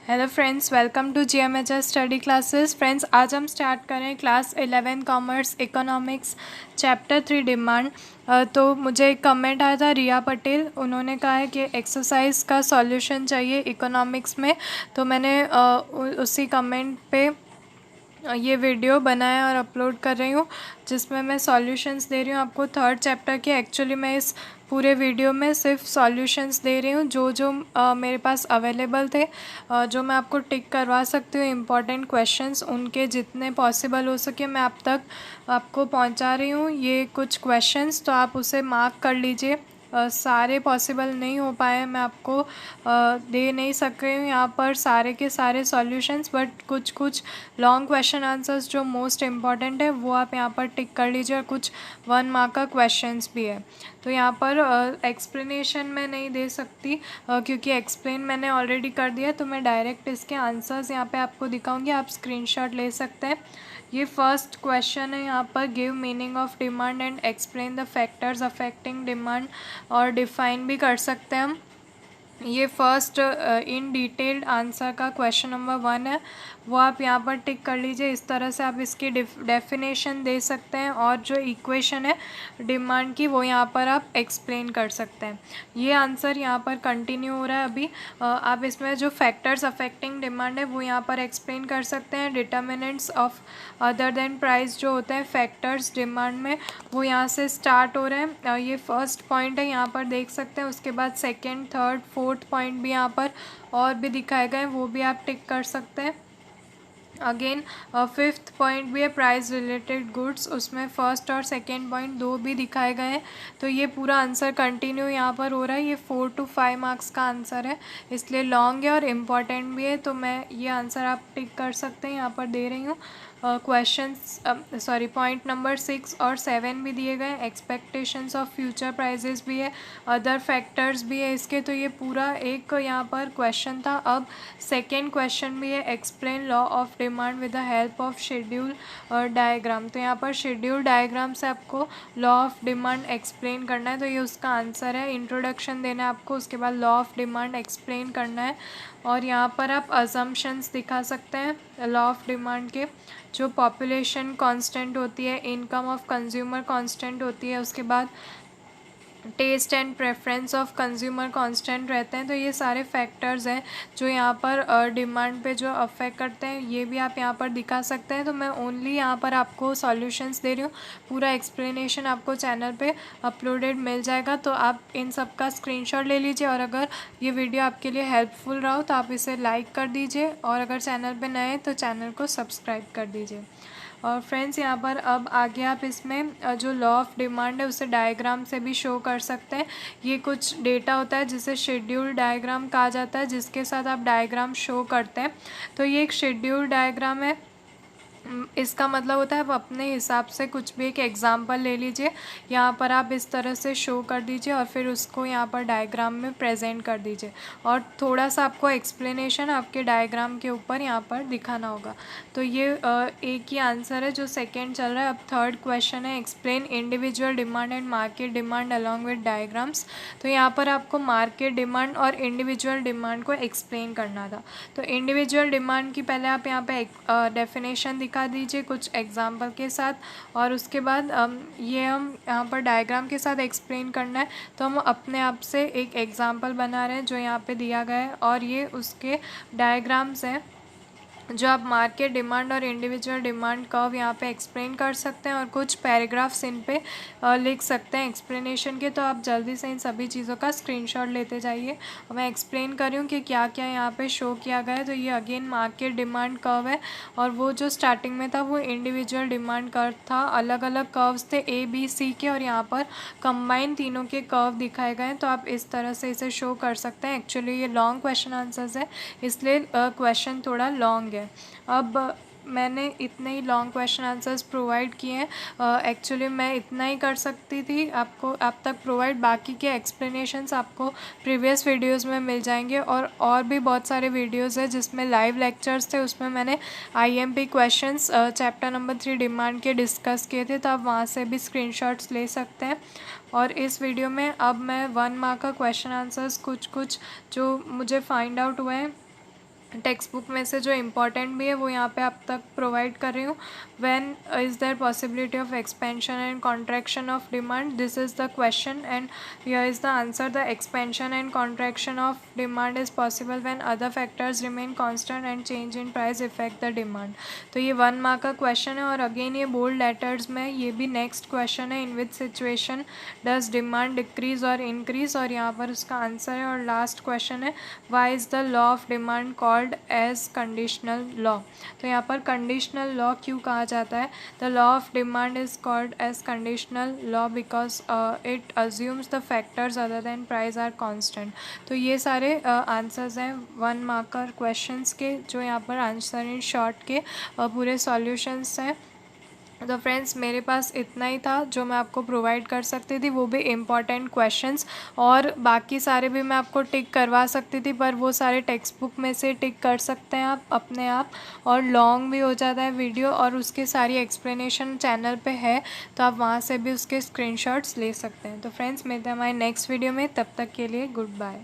Hello friends, welcome to GMHS study classes. Friends, आज हम start करें class 11 commerce economics chapter 3 demand. तो मुझे एक कमेंट आया था रिया पटेल, उन्होंने कहा है कि एक्सरसाइज का सॉल्यूशन चाहिए इकोनॉमिक्स में। तो मैंने उसी कमेंट पे ये वीडियो बनाया और अपलोड कर रही हूँ, जिसमें मैं सॉल्यूशंस दे रही हूँ आपको थर्ड चैप्टर के। एक्चुअली मैं इस पूरे वीडियो में सिर्फ सॉल्यूशंस दे रही हूँ जो जो मेरे पास अवेलेबल थे, जो मैं आपको टिक करवा सकती हूँ। इम्पॉर्टेंट क्वेश्चंस उनके जितने पॉसिबल हो सके मैं आप तक आपको पहुँचा रही हूँ। ये कुछ क्वेश्चंस तो आप उसे मार्क कर लीजिए। सारे पॉसिबल नहीं हो पाए, मैं आपको दे नहीं सक रही हूँ यहाँ पर सारे के सारे सॉल्यूशंस, बट कुछ कुछ लॉन्ग क्वेश्चन आंसर्स जो मोस्ट इम्पॉर्टेंट है वो आप यहाँ पर टिक कर लीजिए, और कुछ 1 मार्क का क्वेश्चंस भी है। तो यहाँ पर एक्सप्लेनेशन मैं नहीं दे सकती क्योंकि एक्सप्लेन मैंने ऑलरेडी कर दिया। तो मैं डायरेक्ट इसके आंसर्स यहाँ पे आपको दिखाऊंगी, आप स्क्रीनशॉट ले सकते हैं। ये फर्स्ट क्वेश्चन है यहाँ पर, give meaning of demand and explain the factors affecting demand, और डिफाइन भी कर सकते हैं हम। ये फर्स्ट इन डिटेल्ड आंसर का क्वेश्चन नंबर 1 है, वो आप यहाँ पर टिक कर लीजिए। इस तरह से आप इसकी डेफिनेशन दे सकते हैं, और जो इक्वेशन है डिमांड की वो यहाँ पर आप एक्सप्लेन कर सकते हैं। ये आंसर यहाँ पर कंटिन्यू हो रहा है अभी। आप इसमें जो फैक्टर्स अफेक्टिंग डिमांड है वो यहाँ पर एक्सप्लेन कर सकते हैं। Determinants of other than price जो होते हैं फैक्टर्स डिमांड में, वो यहाँ से स्टार्ट हो रहे हैं। ये फर्स्ट पॉइंट है, यहाँ पर देख सकते हैं। उसके बाद सेकेंड, थर्ड, फोर्थ पॉइंट भी यहाँ पर और भी दिखाए गए, वो भी आप टिक कर सकते हैं। अगेन फिफ्थ पॉइंट भी है प्राइस रिलेटेड गुड्स, उसमें फर्स्ट और सेकेंड पॉइंट दो भी दिखाए गए हैं। तो ये पूरा आंसर कंटिन्यू यहाँ पर हो रहा है। ये 4 to 5 मार्क्स का आंसर है, इसलिए लॉन्ग है और इम्पॉर्टेंट भी है। तो मैं ये आंसर आप टिक कर सकते हैं, यहाँ पर दे रही हूँ। पॉइंट नंबर 6 और 7 भी दिए गए। एक्सपेक्टेशंस ऑफ फ्यूचर प्राइजेस भी है, अदर फैक्टर्स भी है इसके। तो ये पूरा एक यहाँ पर क्वेश्चन था। अब सेकेंड क्वेश्चन भी है, explain law of demand with the help of schedule diagram. तो यहाँ पर शेड्यूल डायग्राम से आपको लॉ ऑफ डिमांड एक्सप्लेन करना है। तो ये उसका आंसर है। इंट्रोडक्शन देना है आपको, उसके बाद लॉ ऑफ डिमांड एक्सप्लेन करना है। और यहाँ पर आप अजम्पशंस दिखा सकते हैं लॉ ऑफ डिमांड के, जो पॉपुलेशन कांस्टेंट होती है, इनकम ऑफ कंज्यूमर कांस्टेंट होती है, उसके बाद taste and preference of consumer constant रहते हैं। तो ये सारे फैक्टर्स हैं जो यहाँ पर डिमांड पे जो अफेक्ट करते हैं, ये भी आप यहाँ पर दिखा सकते हैं। तो मैं ओनली यहाँ पर आपको सॉल्यूशंस दे रही हूँ, पूरा एक्सप्लेनेशन आपको चैनल पे अपलोडेड मिल जाएगा। तो आप इन सब का स्क्रीनशॉट ले लीजिए, और अगर ये वीडियो आपके लिए हेल्पफुल रहा हो तो आप इसे लाइक कर दीजिए, और अगर चैनल पर नए हैं तो चैनल को सब्सक्राइब कर दीजिए। और फ्रेंड्स, यहाँ पर अब आगे आप इसमें जो लॉ ऑफ डिमांड है उसे डायग्राम से भी शो कर सकते हैं। ये कुछ डेटा होता है जिसे शेड्यूल डायग्राम कहा जाता है, जिसके साथ आप डायग्राम शो करते हैं। तो ये एक शेड्यूल डायग्राम है। इसका मतलब होता है आप अपने हिसाब से कुछ भी एक एग्जांपल ले लीजिए, यहाँ पर आप इस तरह से शो कर दीजिए, और फिर उसको यहाँ पर डायग्राम में प्रेजेंट कर दीजिए, और थोड़ा सा आपको एक्सप्लेनेशन आपके डायग्राम के ऊपर यहाँ पर दिखाना होगा। तो ये एक ही आंसर है जो सेकेंड चल रहा है। अब थर्ड क्वेश्चन है, explain individual demand and market demand along with diagrams. तो यहाँ पर आपको मार्केट डिमांड और इंडिविजुअल डिमांड को एक्सप्लेन करना था। तो इंडिविजुअल डिमांड की पहले आप यहाँ पे डेफिनेशन दिखा दीजिए कुछ एग्जाम्पल के साथ, और उसके बाद ये हम यहाँ पर डायग्राम के साथ एक्सप्लेन करना है। तो हम अपने आप से एक एग्जाम्पल बना रहे हैं जो यहाँ पे दिया गया है, और ये उसके डायग्राम्स हैं जो आप मार्केट डिमांड और इंडिविजुअल डिमांड कर्व यहाँ पे एक्सप्लेन कर सकते हैं, और कुछ पैराग्राफ्स इन पे लिख सकते हैं एक्सप्लेनेशन के। तो आप जल्दी से इन सभी चीज़ों का स्क्रीनशॉट लेते जाइए। और मैं एक्सप्लेन कर रही हूँ कि क्या क्या यहाँ पे शो किया गया है। तो ये अगेन मार्केट डिमांड कर्व है, और वो जो स्टार्टिंग में था वो इंडिविजुअल डिमांड कर्व था। अलग अलग कर्व्स थे ABC के, और यहाँ पर कंबाइन तीनों के कर्व दिखाए गए हैं। तो आप इस तरह से इसे शो कर सकते हैं। एक्चुअली ये लॉन्ग क्वेश्चन आंसर्स है, इसलिए क्वेश्चन थोड़ा लॉन्ग है। अब मैंने इतने ही लॉन्ग क्वेश्चन आंसर्स प्रोवाइड किए हैं। एक्चुअली मैं इतना ही कर सकती थी आपको आप तक प्रोवाइड, बाकी के एक्सप्लेनेशंस आपको प्रीवियस वीडियोस में मिल जाएंगे। और भी बहुत सारे वीडियोस हैं जिसमें लाइव लेक्चर्स थे, उसमें मैंने IMP questions chapter number 3 demand के डिस्कस किए थे। तो आप वहाँ से भी स्क्रीनशॉट्स ले सकते हैं। और इस वीडियो में अब मैं 1 मार्क का क्वेश्चन आंसर्स कुछ जो मुझे फाइंड आउट हुए हैं टेक्स्ट बुक में से जो इम्पॉर्टेंट भी है वो यहाँ पे आप तक प्रोवाइड कर रही हूँ। When is there possibility of expansion and contraction of demand, this is the question and here is the answer. The expansion and contraction of demand is possible when other factors remain constant and change in price effect the demand. तो ये 1 mark का question है और again ये bold letters में ये भी next question है, in which situation does demand decrease और इंक्रीज, और यहाँ पर उसका आंसर है। और लास्ट क्वेश्चन है, why is the law of demand called as conditional law. तो यहाँ पर कंडीशनल लॉ क्यों कहा जाता है? The law of demand is called as conditional law because it assumes the factors other than price are constant. तो ये सारे आंसर्स हैं 1 मार्कर क्वेश्चंस के, जो यहाँ पर आंसर इन शॉर्ट के पूरे सॉल्यूशंस हैं। तो फ्रेंड्स मेरे पास इतना ही था जो मैं आपको प्रोवाइड कर सकती थी, वो भी इम्पॉर्टेंट क्वेश्चंस, और बाकी सारे भी मैं आपको टिक करवा सकती थी, पर वो सारे टेक्स्ट बुक में से टिक कर सकते हैं आप अपने आप, और लॉन्ग भी हो जाता है वीडियो, और उसकी सारी एक्सप्लेनेशन चैनल पे है, तो आप वहाँ से भी उसके स्क्रीनशॉट्स ले सकते हैं। तो फ्रेंड्स मिलते हैं हमारे नेक्स्ट वीडियो में, तब तक के लिए गुड बाय।